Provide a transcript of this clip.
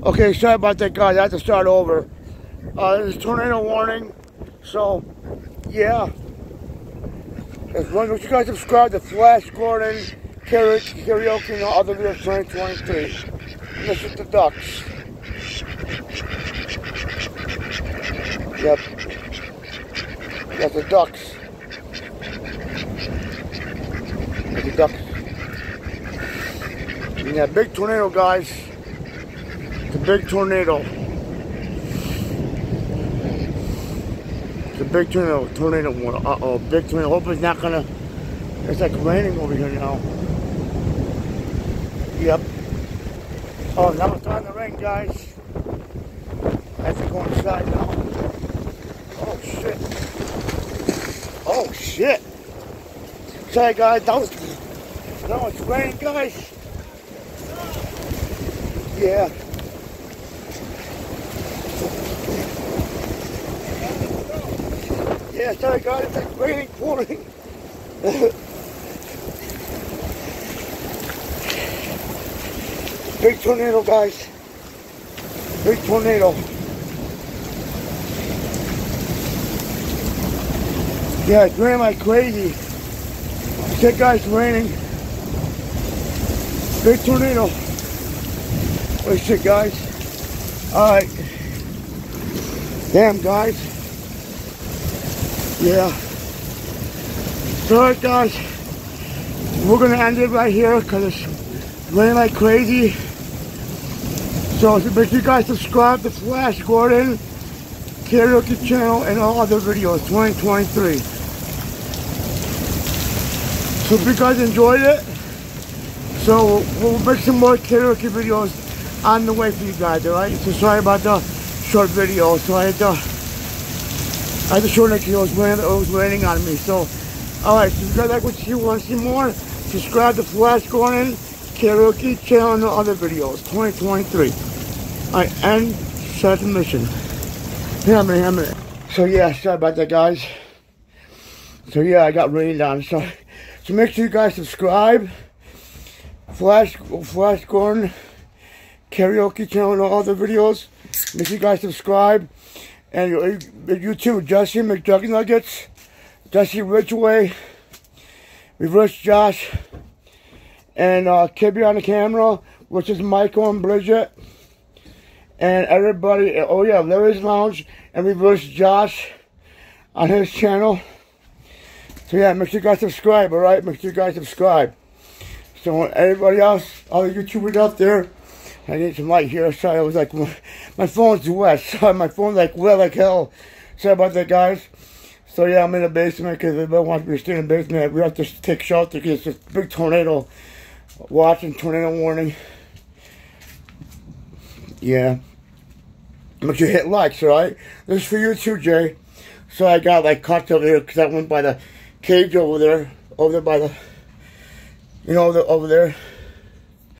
Okay, sorry about that, guys. I have to start over. There's a tornado warning, so yeah. As long as you guys subscribe to Flash Gordon, Karaoke, and all other videos 2023. And this is the ducks. Yep. That's the ducks. That's the ducks. And that big tornado, guys. It's a big tornado. It's a big tornado one. Uh-oh, big tornado. Hope it's not gonna, it's like raining over here now. Yep. Oh, now it's starting to rain, guys. I have to go inside now. Oh, shit. Oh, shit. Sorry, guys. Now it's raining, guys. Yeah. Yeah, sorry, guys. It's like raining, pouring. Big tornado, guys. Big tornado. Yeah, it's raining like crazy. Shit, guys, it's raining. Big tornado. Oh shit, guys. Alright. Damn, guys. Yeah. So, alright, guys. We're gonna end it right here because it's raining like crazy. So make sure you guys subscribe to Flash Gordon Karaoke channel and all other videos 2023. So if you guys enjoyed it, so we'll make some more karaoke videos on the way for you guys, alright? So sorry about the short video. So I had to shorten it because it was raining on me. So alright, so if you guys like what you want to see more, subscribe to Flash Gordon Karaoke channel and the other videos 2023. Alright, and start the mission. Here, a minute. So yeah, sorry about that, guys. So yeah, I got rained on. So make sure you guys subscribe. Flash Gordon Karaoke channel and all other videos. Make sure you guys subscribe. And you too, Jesse McDucknuggets, Jesse Ridgway, Reverse Josh, and Kibby on the camera, which is Michael and Bridget. And everybody, oh yeah, Larry's Lounge and Reverse Josh on his channel. So yeah, make sure you guys subscribe, alright? Make sure you guys subscribe. So everybody else, all the YouTubers out there, I need some light here. Sorry, I was like, my phone's wet. Sorry, my phone's like wet like hell. Sorry about that, guys. So yeah, I'm in the basement because everybody wants me to stay in the basement. We have to take shelter because it's a big tornado. Watching tornado warning. Yeah. Make sure you hit likes, alright? This is for you too, Jay. So I got like cuts over there because I went by the cage over there by the, you know, over there.